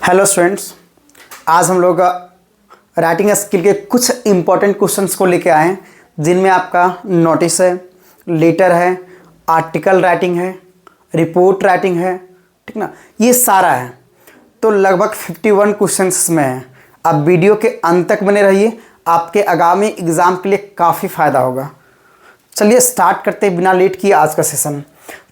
Hello students, आज हम लोग राइटिंग स्किल के कुछ इम्पोर्टेंट क्वेश्चंस को लेके आए हैं, जिनमें आपका नोटिस है, लेटर है, आर्टिकल राइटिंग है, रिपोर्ट राइटिंग है, ठीक ना। ये सारा है, तो लगभग 51 क्वेश्चंस में है। आप वीडियो के अंत तक बने रहिए, आपके आगामी एग्ज़ाम के लिए काफ़ी फ़ायदा होगा। चलिए स्टार्ट करते हैं बिना लेट किए आज का सेशन।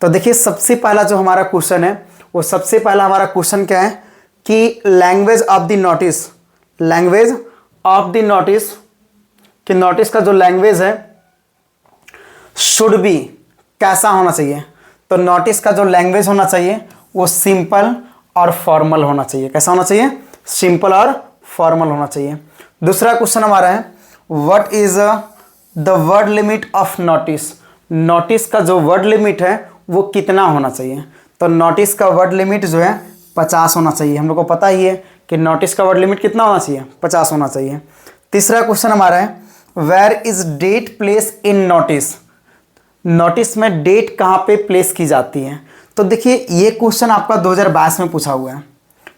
तो देखिए, सबसे पहला जो हमारा क्वेश्चन है, वो सबसे पहला हमारा क्वेश्चन क्या है कि language of the notice, language of the notice, कि नोटिस का जो लैंग्वेज है शुड बी, कैसा होना चाहिए। तो नोटिस का जो लैंग्वेज होना चाहिए वो सिंपल और फॉर्मल होना चाहिए। कैसा होना चाहिए? सिंपल और फॉर्मल होना चाहिए। दूसरा क्वेश्चन हमारा है, what is the word limit of notice. Notice का जो वर्ड लिमिट है वो कितना होना चाहिए। तो नोटिस का वर्ड लिमिट जो है 50 होना चाहिए। हम लोग को पता ही है कि नोटिस का वर्ड लिमिट कितना होना चाहिए, 50 होना चाहिए। तीसरा क्वेश्चन हमारा है, where is date place in notice. Notice में डेट कहाँ पे प्लेस की जाती है। तो देखिए, ये क्वेश्चन आपका 2022 में पूछा हुआ है।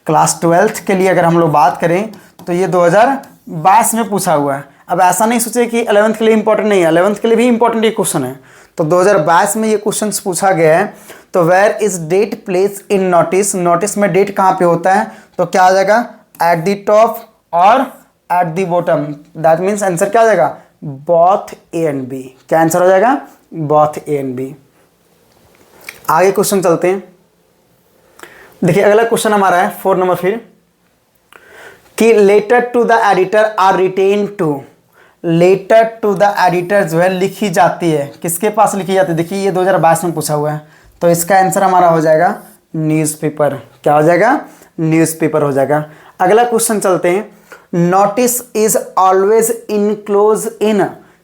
क्लास 12th के लिए अगर हम लोग बात करें तो ये 2022 में पूछा हुआ है। अब ऐसा नहीं सोचे कि 11th के लिए इंपॉर्टेंट नहीं है, 11th के लिए भी इंपॉर्टेंट ये क्वेश्चन है। तो 2022 में ये क्वेश्चन पूछा गया है। तो where is date place in notice, notice में डेट कहाँ पे होता है। तो क्या आ जाएगा, एट द टॉप और at the bottom. That means answer क्या आ जाएगा, बोथ ए एंड बी। क्या आंसर हो जाएगा, बोथ ए एंड बी। आगे क्वेश्चन चलते हैं। देखिए, अगला क्वेश्चन हमारा है 4 नंबर फिर, कि letter to the editor are written to. Letter to the editor जो है लिखी जाती है, किसके पास लिखी जाती है। देखिए, ये 2022 में पूछा हुआ है। तो इसका आंसर हमारा हो जाएगा न्यूज़पेपर। क्या हो जाएगा, न्यूज़पेपर हो जाएगा। अगला क्वेश्चन चलते हैं, notice is always enclose in,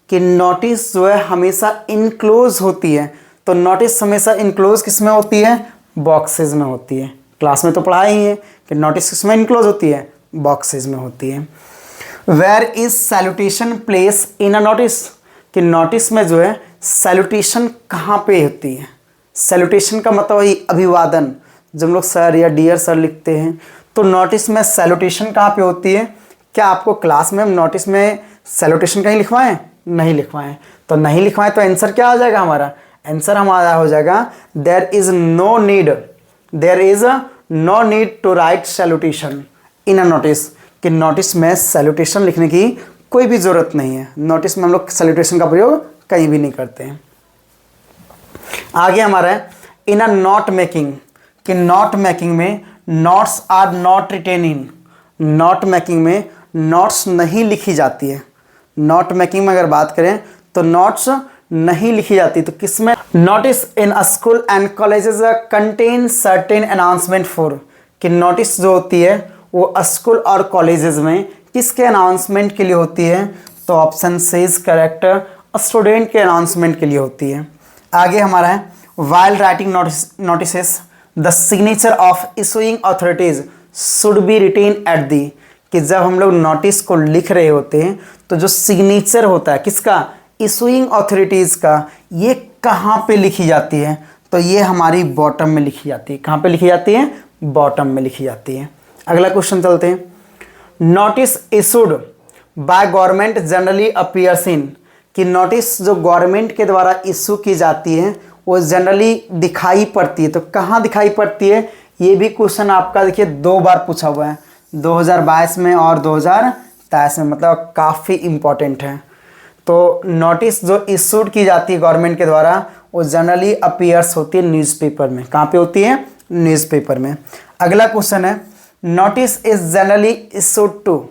कि नोटिस जो है हमेशा इनक्लोज होती है। तो नोटिस हमेशा इनक्लोज किस में होती है, बॉक्सेस में होती है। क्लास में तो पढ़ा ही है कि नोटिस किस में इनक्लोज होती है, बॉक्सेस में होती है। Where is salutation place in a notice, कि नोटिस में जो है सैल्यूटेशन कहाँ पे होती है। सैल्यूटेशन का मतलब वही अभिवादन, जब हम लोग सर या डियर सर लिखते हैं तो नोटिस में सैल्यूटेशन कहाँ पे होती है। क्या आपको क्लास में हम नोटिस में सैल्यूटेशन कहीं लिखवाएं, नहीं लिखवाएं। तो नहीं लिखवाएं तो आंसर क्या आ जाएगा हमारा, आंसर हमारा हो जाएगा there is no need, there is no need to write salutation in a notice, कि नोटिस में सैल्यूटेशन लिखने की कोई भी ज़रूरत नहीं है। नोटिस में हम लोग सैल्यूटेशन का प्रयोग कहीं भी नहीं करते हैं। आगे हमारा है, इन अ नोट मेकिंग, कि नोट मेकिंग में notes are not written in. Note making में नोट्स नहीं लिखी जाती है। नोट मेकिंग में अगर बात करें तो नोट्स नहीं लिखी जाती। तो किसमें, notice in school and colleges contain certain announcement for, कि नोटिस जो होती है वो स्कूल और कॉलेजेस में किसके अनाउंसमेंट के लिए होती है। तो ऑप्शन से इज करेक्ट, स्टूडेंट के अनाउंसमेंट के लिए होती है। आगे हमारा है, while writing notices the signature of issuing authorities should be written at the, कि जब हम लोग नोटिस को लिख रहे होते हैं तो जो सिग्नेचर होता है किसका, इशूइंग अथॉरिटीज़ का, ये कहाँ पे लिखी जाती है। तो ये हमारी बॉटम में लिखी जाती है। कहाँ पे लिखी जाती है, बॉटम में लिखी जाती है। अगला क्वेश्चन चलते हैं, notice issued by government generally appears इन, कि नोटिस जो गवर्नमेंट के द्वारा इशू की जाती है वो जनरली दिखाई पड़ती है। तो कहाँ दिखाई पड़ती है, ये भी क्वेश्चन आपका देखिए 2 बार पूछा हुआ है, 2022 में और 2023 में, मतलब काफ़ी इम्पोर्टेंट है। तो नोटिस जो इशूड की जाती है गवर्नमेंट के द्वारा वो जनरली अपीयर्स होती है न्यूज़पेपर में। कहाँ पे होती है, न्यूज़पेपर में। अगला क्वेश्चन है, notice is generally issued to.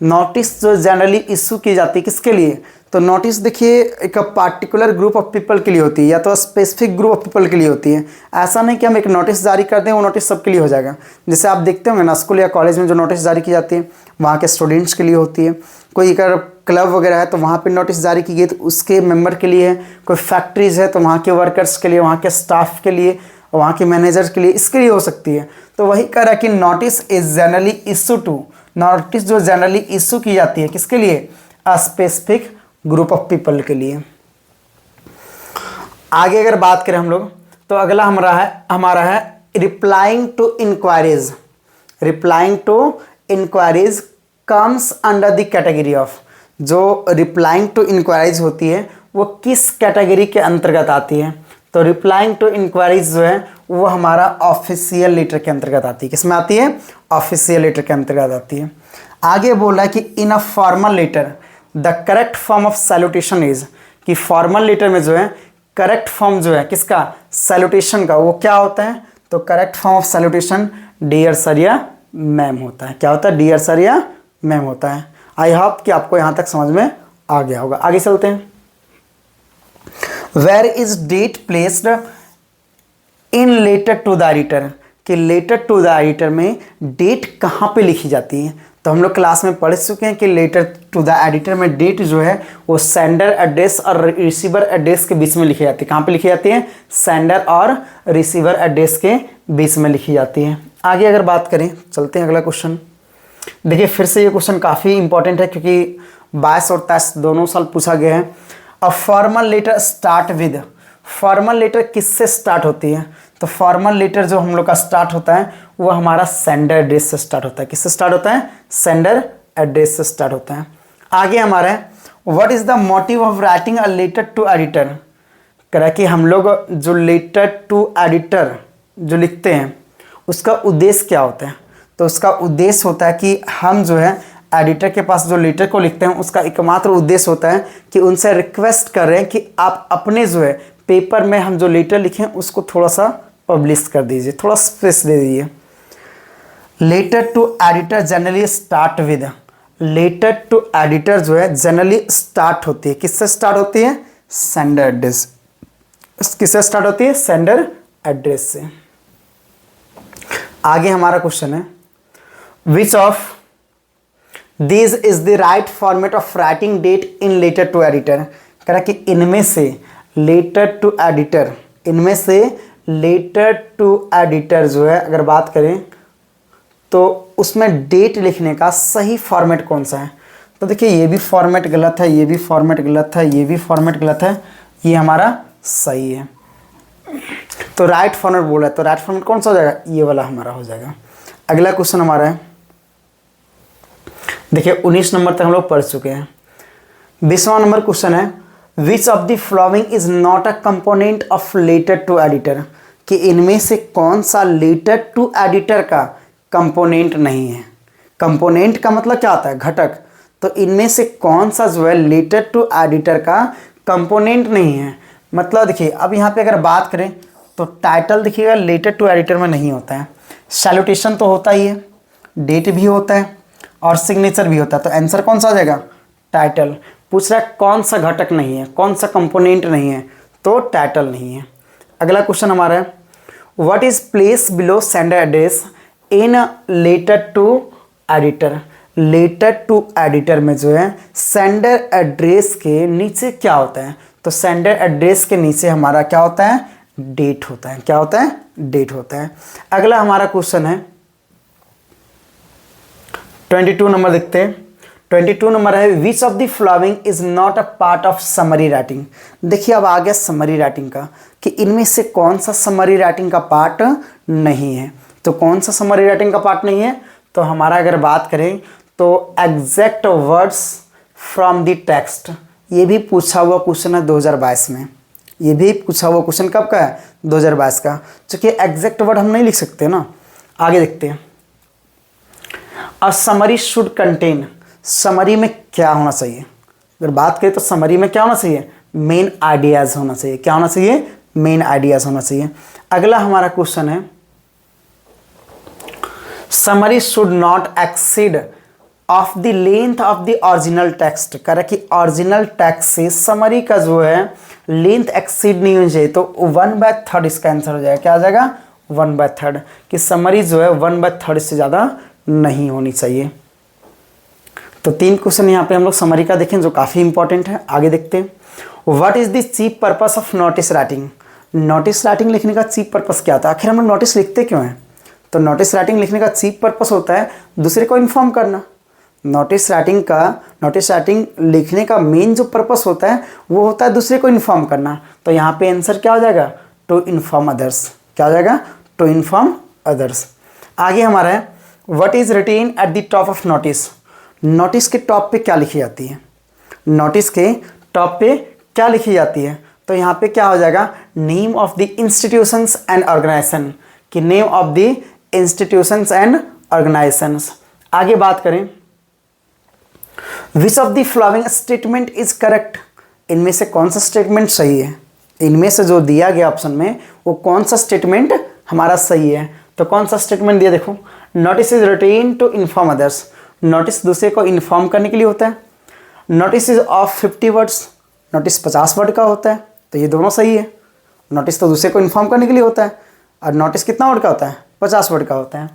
Notice जो जनरली इशू की जाती है किसके लिए। तो नोटिस देखिए एक पार्टिकुलर ग्रुप ऑफ पीपल के लिए होती है या तो स्पेसिफिक ग्रुप ऑफ पीपल के लिए होती है। ऐसा नहीं कि हम एक नोटिस जारी कर दें वो नोटिस सबके लिए हो जाएगा। जैसे आप देखते होंगे ना, स्कूल या कॉलेज में जो नोटिस जारी की जाती है वहाँ के स्टूडेंट्स के लिए होती है। कोई अगर क्लब वगैरह है तो वहाँ पे नोटिस जारी की गई तो उसके मेंबर के लिए है। कोई फैक्ट्रीज है तो वहाँ के वर्कर्स के लिए, वहाँ के स्टाफ के लिए, वहाँ के मैनेजर्स के लिए, इसके लिए हो सकती है। तो वही कह रहा है कि notice is generally issue to, notice जो जनरली इशू की जाती है किसके लिए, a specific group of people के लिए। आगे अगर बात करें हम लोग तो अगला हमारा है replying to enquiries. Replying to enquiries comes under the category of, जो रिप्लाइंग टू इंक्वायरीज होती है वो किस कैटेगरी के अंतर्गत आती है? तो रिप्लाइंग टू इंक्वायरीज जो है वो हमारा ऑफिशियल लेटर के अंतर्गत आती है। किस में आती है? ऑफिशियल लेटर के अंतर्गत आती है। आगे बोल रहा है कि in a formal letter the correct form of salutation is, कि फॉर्मल लेटर में जो है करेक्ट फॉर्म जो है किसका? सैल्यूटेशन का, वो क्या होता है? तो correct form of salutation dear sir या मैम होता है। क्या होता है? डियर सर या मैम होता है। आई होप कि आपको यहाँ तक समझ में आ गया होगा। आगे चलते हैं। Where is date placed in letter to the editor, कि लेटर टू द एडिटर में डेट कहाँ पे लिखी जाती है? तो हम लोग क्लास में पढ़ चुके हैं कि लेटर टू द एडिटर में डेट जो है वो सेंडर एड्रेस और रिसीवर एड्रेस के बीच में लिखी जाती है। कहाँ पे लिखी जाती है? सेंडर और रिसीवर एड्रेस के बीच में लिखी जाती है। आगे अगर बात करें, चलते हैं अगला क्वेश्चन। देखिए फिर से ये क्वेश्चन काफ़ी इंपॉर्टेंट है क्योंकि 22 और 23 दोनों साल पूछा गया है। A formal letter start with, formal letter किससे स्टार्ट होती है? तो फॉर्मल लेटर जो हम लोग का स्टार्ट होता है वो हमारा सेंडर एड्रेस से स्टार्ट होता है। किससे स्टार्ट होता है? सेंडर एड्रेस से स्टार्ट होता है। आगे हमारा है what is the motive of writing a letter to editor, कह रहा है कि हम लोग जो लेटर टू एडिटर जो लिखते हैं उसका उद्देश्य क्या होता है? तो उसका उद्देश्य होता है कि हम जो है एडिटर के पास जो लेटर को लिखते हैं उसका एकमात्र उद्देश्य होता है कि उनसे रिक्वेस्ट कर रहे हैं कि आप अपने जो है पेपर में हम जो लेटर लिखें उसको थोड़ा सा पब्लिश कर दीजिए, थोड़ा स्पेस दे दीजिए। Letter to editor generally start with, letter to editor जो है जनरली स्टार्ट होती है, किससे स्टार्ट होती है? Sender address. किससे स्टार्ट होती है? सेंडर एड्रेस से। आगे हमारा क्वेश्चन है which of this is the right format of writing date in letter to editor, कह रहा कि इनमें से लेटर टू एडिटर, इनमें से लेटर टू एडिटर जो है अगर बात करें तो उसमें डेट लिखने का सही फॉर्मेट कौन सा है? तो देखिए ये भी फॉर्मेट गलत है, ये भी फॉर्मेट गलत है, ये भी फॉर्मेट गलत है, ये हमारा सही है। तो राइट फॉर्मेट बोला है, तो राइट फॉर्मेट कौन सा हो जाएगा? ये वाला हमारा हो जाएगा। अगला क्वेश्चन हमारा है, देखिए 19 नंबर तक हम लोग पढ़ चुके हैं। 20वां नंबर क्वेश्चन है which of the following is not a component of letter to editor, कि इनमें से कौन सा लेटर टू एडिटर का कंपोनेंट नहीं है? कंपोनेंट का मतलब क्या होता है? घटक। तो इनमें से कौन सा जो है लेटर टू एडिटर का कंपोनेंट नहीं है? मतलब देखिए अब यहाँ पे अगर बात करें तो टाइटल देखिएगा लेटर टू एडिटर में नहीं होता है, सैल्यूटेशन तो होता ही है, डेट भी होता है और सिग्नेचर भी होता है। तो आंसर कौन सा आ जाएगा? टाइटल। पूछ रहा है कौन सा घटक नहीं है, कौन सा कंपोनेंट नहीं है? तो टाइटल नहीं है। अगला क्वेश्चन हमारा है what is place below sender address in letter to editor, letter to editor में जो है सेंडर एड्रेस के नीचे क्या होता है? तो सेंडर एड्रेस के नीचे हमारा क्या होता है? डेट होता है। क्या होता है? डेट होता है। अगला हमारा क्वेश्चन है 22 नंबर देखते हैं। 22 नंबर है which of the following is not a part of summary writing. देखिए अब आ गया समरी राइटिंग का, कि इनमें से कौन सा समरी राइटिंग का पार्ट नहीं है? तो कौन सा समरी राइटिंग का पार्ट नहीं है? तो हमारा अगर बात करें तो exact words from the text, ये भी पूछा हुआ क्वेश्चन है 2022 में। ये भी पूछा हुआ क्वेश्चन कब का है? 2022 का। चूँकि एग्जैक्ट वर्ड हम नहीं लिख सकते ना। आगे देखते हैं a summary should contain, summary में क्या होना चाहिए? अगर बात करें तो समरी में क्या होना चाहिए? मेन आइडियाज़ होना चाहिए। क्या होना चाहिए? मेन आइडियाज़ होना चाहिए। अगला हमारा क्वेश्चन है summary should not exceed of the length of the original text, कह रहा कि ओरिजिनल टेक्स्ट से समरी का जो है लेंथ एक्सीड नहीं होनी चाहिए। तो 1/3 इसका आंसर हो जाएगा। क्या आ जाएगा? 1/3, कि समरी जो है 1/3 से ज़्यादा नहीं होनी चाहिए। तो 3 क्वेश्चन यहाँ पे हम लोग समरी का देखें जो काफ़ी इंपॉर्टेंट है। आगे देखते हैं what is the chief purpose of notice writing, notice writing लिखने का चीफ पर्पस क्या होता है? आखिर हम लोग नोटिस लिखते क्यों हैं? तो नोटिस राइटिंग लिखने का चीफ पर्पस होता है दूसरे को इन्फॉर्म करना। नोटिस राइटिंग लिखने का मेन जो पर्पस होता है वो होता है दूसरे को इन्फॉर्म करना। तो यहाँ पे आंसर क्या हो जाएगा? To inform others. क्या हो जाएगा? To inform others. आगे हमारा है what is written at the top of notice. Notice के टॉप पे क्या लिखी जाती है, नोटिस के टॉप पे क्या लिखी जाती है, तो यहाँ पे क्या हो जाएगा, name of the institutions and organization, कि name of the institutions and organizations. आगे बात करें, which of the following statement is correct, इनमें से कौन सा स्टेटमेंट सही है, इनमें से जो दिया गया ऑप्शन में वो कौन सा स्टेटमेंट हमारा सही है। तो कौन सा स्टेटमेंट दिया, देखो, notice is written to inform others, notice दूसरे को इन्फॉर्म करने के लिए होता है। Notice is of 50 words, notice 50 word का होता है, तो ये दोनों सही है। नोटिस तो दूसरे को इन्फॉर्म करने के लिए होता है, और नोटिस कितना वर्ड का होता है, 50 वर्ड का होता है।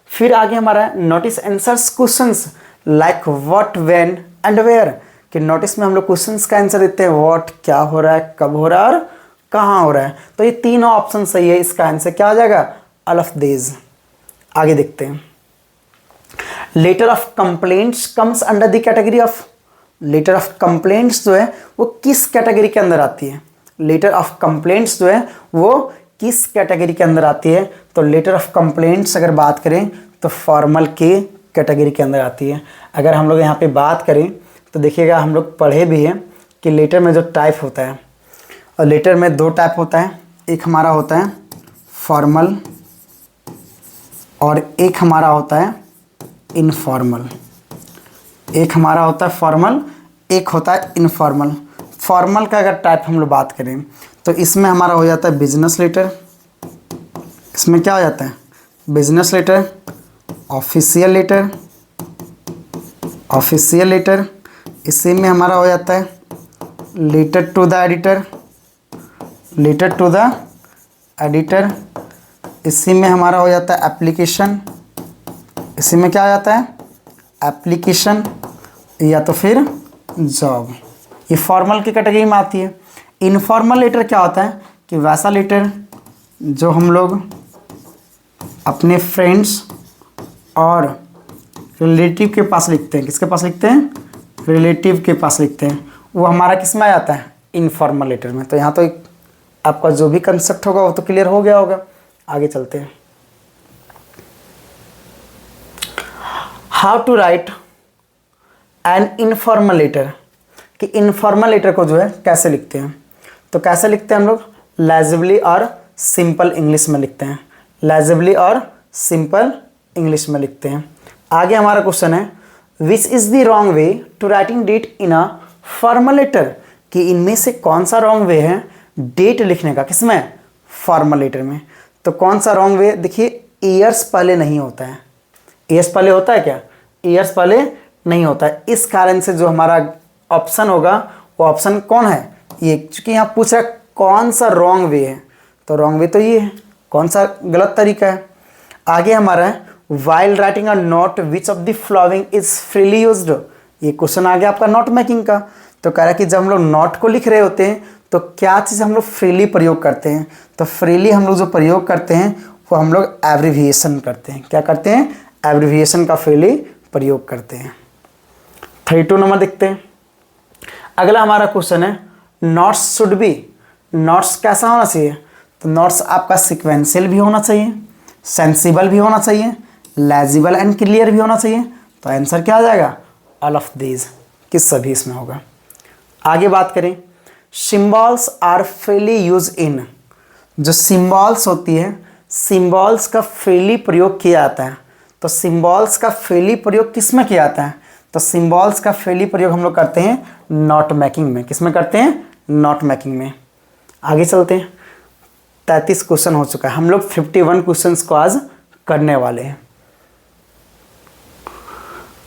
फिर आगे हमारा notice answers questions like what, when and where, कि नोटिस में हम लोग क्वेश्चंस का आंसर देते हैं, व्हाट क्या हो रहा है, कब हो रहा है और कहाँ हो रहा है। तो ये तीनों ऑप्शन सही है, इसका आंसर क्या आ जाएगा, ऑल ऑफ दीज। आगे देखते हैं, letter of complaints comes under the category of, letter of complaints जो है वो किस कैटेगरी के अंदर आती है, लेटर ऑफ कंप्लेंट्स जो है वो किस कैटेगरी के अंदर आती है। तो लेटर ऑफ कंप्लेंट्स अगर बात करें तो फॉर्मल के कैटेगरी के अंदर आती है। अगर हम लोग यहाँ पे बात करें तो देखिएगा, हम लोग पढ़े भी हैं कि लेटर में जो टाइप होता है, और लेटर में दो टाइप होता है, एक हमारा होता है फॉर्मल और एक हमारा होता है इनफॉर्मल। एक हमारा होता है फॉर्मल, एक होता है इनफॉर्मल। फॉर्मल का अगर टाइप हम लोग बात करें तो इसमें हमारा हो जाता है बिजनेस लेटर, इसमें क्या हो जाता है, business letter, official letter, official letter, इसी में हमारा हो जाता है letter to the editor, letter to the editor, इसी में हमारा हो जाता है एप्लीकेशन, इसी में क्या आ जाता है एप्लीकेशन, या तो फिर जॉब। ये फॉर्मल की कैटेगरी में आती है। इनफॉर्मल लेटर क्या होता है कि वैसा लेटर जो हम लोग अपने फ्रेंड्स और रिलेटिव के पास लिखते हैं, किसके पास लिखते हैं, रिलेटिव के पास लिखते हैं, वो हमारा किस में आ जाता है, इनफॉर्मल लेटर में। तो यहाँ तो एक आपका जो भी कंसेप्ट होगा वो तो क्लियर हो गया होगा। आगे चलते हैं, how to write an informal letter, कि इनफॉर्मल लेटर को जो है कैसे लिखते हैं। तो कैसे लिखते हैं हम लोग, लेजिबली और सिंपल इंग्लिश में लिखते हैं, लेजिबली और सिंपल इंग्लिश में लिखते हैं। आगे हमारा क्वेश्चन है, which is the wrong way to writing date in a formal letter, कि इनमें से कौन सा रॉन्ग वे है डेट लिखने का, किसमें, फॉर्मल लेटर में। तो कौन सा रॉन्ग वे, देखिए ईयर्स पहले नहीं होता है, ईयर्स पहले होता है क्या, ईयर्स पहले नहीं होता है। इस कारण से जो हमारा ऑप्शन होगा वो ऑप्शन कौन है, ये, क्योंकि यहाँ पूछ रहा है कौन सा रॉन्ग वे है, तो रॉन्ग वे तो ये है, कौन सा गलत तरीका है। आगे हमारा है, while writing a note which of the following is freely used, ये क्वेश्चन आ गया आपका नोट मेकिंग का। तो कह रहा है कि जब हम लोग नोट को लिख रहे होते हैं तो क्या चीज़ हम लोग फ्रीली प्रयोग करते हैं, तो फ्रीली हम लोग जो प्रयोग करते हैं वो हम लोग एब्रिविएशन करते हैं। क्या करते हैं, एब्रिविएशन का फ्रीली प्रयोग करते हैं। 32 नंबर देखते हैं। अगला हमारा क्वेश्चन है, नोट्स शुड बी, नोट्स कैसा होना चाहिए, तो नोट्स आपका सिक्वेंशियल भी होना चाहिए, सेंसिबल भी होना चाहिए, लेजिबल एंड क्लियर भी होना चाहिए। तो आंसर क्या आ जाएगा, ऑल ऑफ दीज, किस सभी इसमें होगा। आगे बात करें, symbols are freely use in, जो सिंबल्स होती है, सिंबल्स का फ्रीली प्रयोग किया जाता है। तो सिंबल्स का फ्रीली प्रयोग किस में किया जाता है, तो सिंबल्स का फ्रीली प्रयोग हम लोग करते हैं नोट मेकिंग में, किस में करते हैं, नोट मेकिंग में। आगे चलते हैं, 33 क्वेश्चन हो चुका है, हम लोग 51 क्वेश्चंस को आज करने वाले हैं।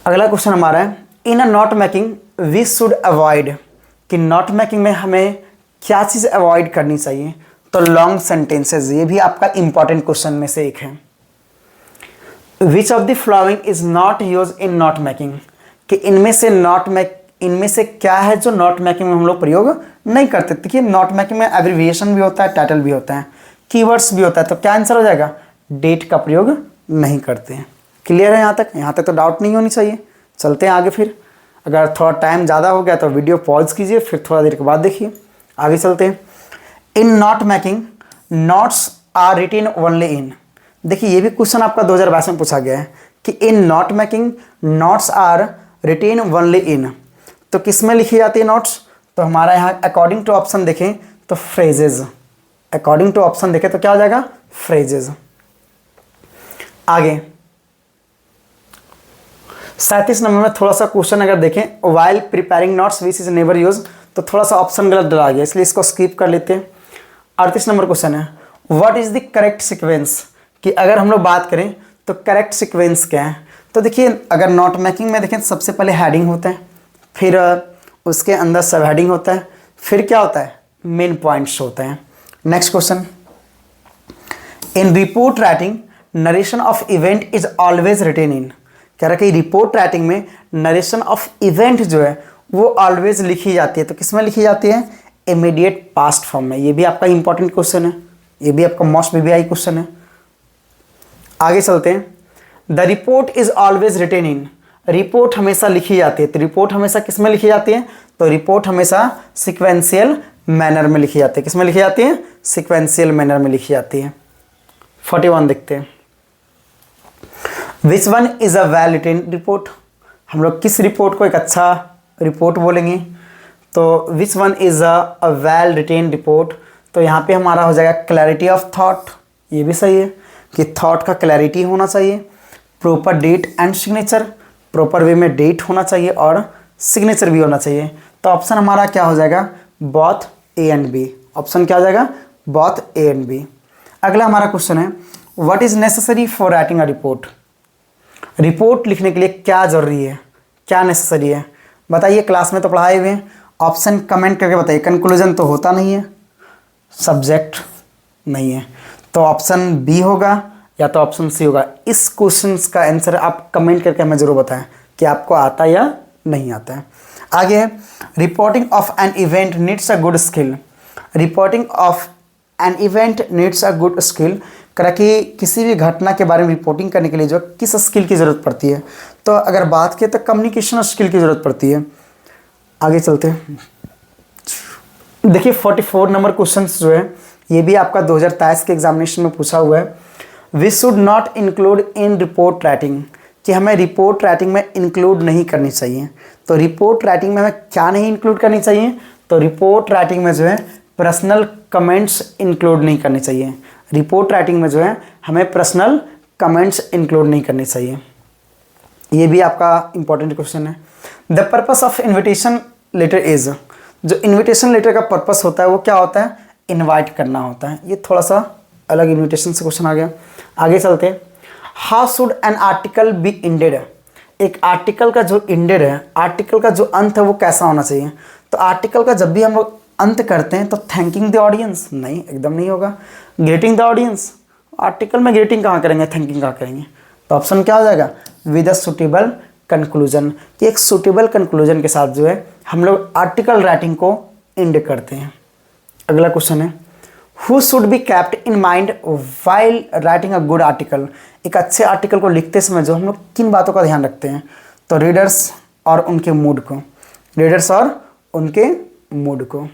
अगला क्वेश्चन हमारा है, in a note making we should avoid, कि नोट मेकिंग में हमें क्या चीज़ अवॉइड करनी चाहिए, तो लॉन्ग सेंटेंसेज, ये भी आपका इंपॉर्टेंट क्वेश्चन में से एक है। Which of the following is not use in note making, कि इनमें से क्या है जो नोट मेकिंग में हम लोग प्रयोग नहीं करते। देखिए नोट मेकिंग में एब्रिविएशन भी होता है, टाइटल भी होता है, कीवर्ड्स भी होता है, तो क्या आंसर हो जाएगा, डेट का प्रयोग नहीं करते हैं। क्लियर है यहाँ तक, यहाँ तक तो डाउट नहीं होनी चाहिए। चलते हैं आगे फिर, अगर थोड़ा टाइम ज़्यादा हो गया तो वीडियो पॉज कीजिए, फिर थोड़ा देर के बाद देखिए। आगे चलते हैं, in note making notes are written only in, देखिए ये भी क्वेश्चन आपका 2022 में पूछा गया है कि in note making notes are written only in, तो किस में लिखी जाती है नोट्स? तो हमारा यहाँ अकॉर्डिंग टू ऑप्शन देखें तो फ्रेजेज, अकॉर्डिंग टू ऑप्शन देखें तो क्या हो जाएगा? फ्रेजेज। आगे 37 नंबर में थोड़ा सा क्वेश्चन अगर देखें, while preparing notes which is never use, तो थोड़ा सा ऑप्शन गलत डला गया इसलिए इसको स्किप कर लेते हैं। 38 नंबर क्वेश्चन है, what is the correct sequence, कि अगर हम लोग बात करें तो करेक्ट सीक्वेंस क्या है? तो देखिए अगर नोट मेकिंग में देखें सबसे पहले हेडिंग होता है, फिर उसके अंदर सब हेडिंग होता है, फिर क्या होता है? मेन पॉइंट्स होते हैं। Next question, in report writing narration of event is always written in, कह रहा है कि रिपोर्ट राइटिंग में नरेशन ऑफ इवेंट जो है वो ऑलवेज लिखी जाती है, तो किस में लिखी जाती है? इमीडिएट पास्ट फॉर्म में। ये भी आपका इंपॉर्टेंट क्वेश्चन है, ये भी आपका मोस्ट बीबीआई क्वेश्चन है। आगे चलते हैं, the report is always written in, report हमेशा लिखी जाती है, तो रिपोर्ट हमेशा किस में लिखी जाती है? तो रिपोर्ट हमेशा सिक्वेंशियल मैनर में लिखी जाती है। किस में लिखी जाती है? सिक्वेंशियल मैनर में लिखी जाती है। 41 देखते हैं, which one is a well written report, हम लोग किस रिपोर्ट को एक अच्छा रिपोर्ट बोलेंगे? तो which one is a well written report, तो यहाँ पे हमारा हो जाएगा क्लैरिटी ऑफ थॉट, ये भी सही है कि थॉट का क्लैरिटी होना चाहिए, proper date and signature, proper way में डेट होना चाहिए और सिग्नेचर भी होना चाहिए। तो ऑप्शन हमारा क्या हो जाएगा? Both A and B. Option क्या हो जाएगा? Both A and B. अगला हमारा क्वेश्चन है, what is necessary for writing a report, report लिखने के लिए क्या जरूरी है, क्या नेसेसरी है? बताइए, क्लास में तो पढ़ाए हुए हैं, ऑप्शन कमेंट करके बताइए। कंक्लूजन तो होता नहीं है, सब्जेक्ट नहीं है, तो ऑप्शन बी होगा या तो ऑप्शन सी होगा। इस क्वेश्चन का आंसर आप कमेंट करके हमें जरूर बताएं कि आपको आता है या नहीं आता है। आगे है, reporting of an event needs a good skill, reporting of an event needs a good skill, करा कि किसी भी घटना के बारे में रिपोर्टिंग करने के लिए जो किस स्किल की ज़रूरत पड़ती है? तो अगर बात करें तो कम्युनिकेशन स्किल की ज़रूरत पड़ती है। आगे चलते हैं, देखिए 44 नंबर क्वेश्चन जो है ये भी आपका 2023 के एग्जामिनेशन में पूछा हुआ है। We should not include in report writing, कि हमें रिपोर्ट राइटिंग में इंक्लूड नहीं करनी चाहिए। तो रिपोर्ट राइटिंग में हमें क्या नहीं इंक्लूड करनी चाहिए? तो रिपोर्ट राइटिंग में जो है पर्सनल कमेंट्स इंक्लूड नहीं करने चाहिए। रिपोर्ट राइटिंग में जो है हमें पर्सनल कमेंट्स इंक्लूड नहीं करने चाहिए। ये भी आपका इंपॉर्टेंट क्वेश्चन है। The purpose of invitation letter is, जो इन्विटेशन लेटर का पर्पस होता है वो क्या होता है? इनवाइट करना होता है। ये थोड़ा सा अलग इन्विटेशन से क्वेश्चन आ गया। आगे चलते हैं, how should an article be ended, एक आर्टिकल का जो इंडेड है, आर्टिकल का जो अंत है वो कैसा होना चाहिए? तो आर्टिकल का जब भी हम लोग अंत करते हैं तो थैंकिंग द ऑडियंस, नहीं, एकदम नहीं होगा। ग्रीटिंग द ऑडियंस, आर्टिकल में ग्रीटिंग कहाँ करेंगे, थैंकिंग कहाँ करेंगे? तो ऑप्शन क्या हो जाएगा? विद अ सुटेबल कंक्लूजन, कि एक सुटेबल कंक्लूजन के साथ जो है हम लोग आर्टिकल राइटिंग को एंड करते हैं। अगला क्वेश्चन है, who should be kept in mind while writing a good article, एक अच्छे आर्टिकल को लिखते समय जो हम लोग किन बातों का ध्यान रखते हैं? तो रीडर्स और उनके मूड को, रीडर्स और उनके मूड को।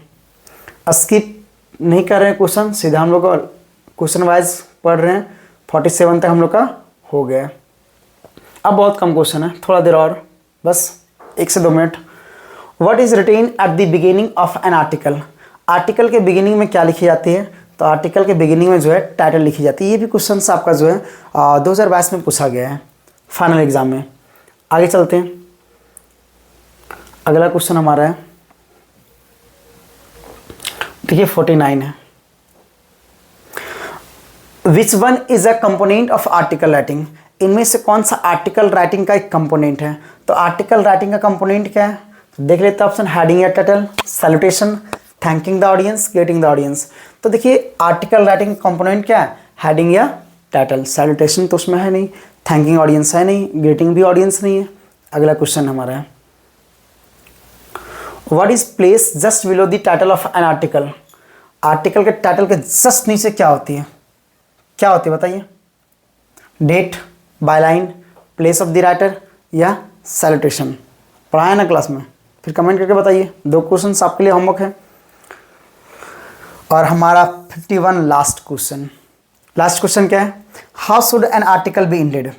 स्किप नहीं कर रहे हैं क्वेश्चन, सीधा हम लोग क्वेश्चन वाइज पढ़ रहे हैं। 47 तक हम लोग का हो गया। अब बहुत कम क्वेश्चन है, थोड़ा देर और, बस 1 से 2 मिनट। What is written at the beginning of an article, article के बिगिनिंग में क्या लिखी जाती है? तो आर्टिकल के बिगिनिंग में जो है टाइटल लिखी जाती है। ये भी क्वेश्चन आपका जो है 2022 में पूछा गया है फाइनल एग्जाम में। आगे चलते हैं, अगला क्वेश्चन हमारा है, देखिए 49 है, विच one is a component of article writing, इनमें से कौन सा आर्टिकल राइटिंग का एक कंपोनेंट है? तो आर्टिकल राइटिंग का कंपोनेंट क्या है? तो देख लेते हैं ऑप्शन, हेडिंग या title, salutation, thanking the audience, greeting the audience. तो देखिए आर्टिकल राइटिंग कंपोनेंट क्या है? हेडिंग या टाइटल। सैल्यूटेशन तो उसमें है नहीं, थैंकिंग ऑडियंस है नहीं, ग्रीटिंग भी ऑडियंस नहीं है। अगला क्वेश्चन हमारा है, what is place just below the title of an article, article के टाइटल के जस्ट नीचे क्या होती है? क्या होती है बताइए? Date, byline, place of the writer या सैल्यूटेशन। पढ़ाया ना क्लास में? फिर कमेंट करके बताइए। 2 क्वेश्चन आपके लिए होमवर्क है। और हमारा 51 लास्ट क्वेश्चन क्या है? How should an article be ended,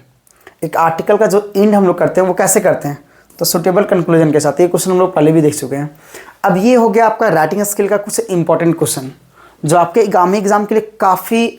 एक आर्टिकल का जो एंड हम लोग करते हैं वो कैसे करते हैं, तो सुटेबल कंक्लूजन के साथ। ये क्वेश्चन हम लोग पहले भी देख चुके हैं। अब ये हो गया आपका राइटिंग स्किल का कुछ इंपॉर्टेंट क्वेश्चन जो आपके आगामी एग्जाम के लिए काफ़ी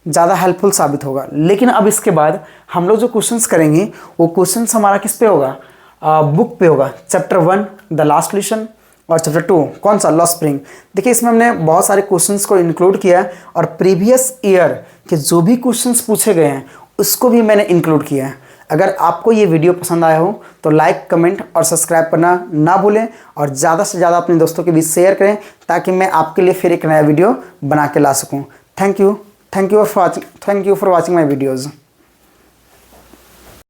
ज़्यादा हेल्पफुल साबित होगा। लेकिन अब इसके बाद हम लोग जो क्वेश्चंस करेंगे वो क्वेश्चंस हमारा किस पे होगा, बुक पे होगा। चैप्टर 1 द लास्ट सोल्यूशन और चैप्टर 2 कौन सा, लॉ स्प्रिंग। देखिए इसमें हमने बहुत सारे क्वेश्चंस को इंक्लूड किया है और प्रीवियस ईयर के जो भी क्वेश्चंस पूछे गए हैं उसको भी मैंने इंक्लूड किया है। अगर आपको ये वीडियो पसंद आया हो तो लाइक, कमेंट और सब्सक्राइब करना ना भूलें और ज़्यादा से ज़्यादा अपने दोस्तों के बीच शेयर करें ताकि मैं आपके लिए फिर एक नया वीडियो बना के ला सकूँ। Thank you for watching my videos.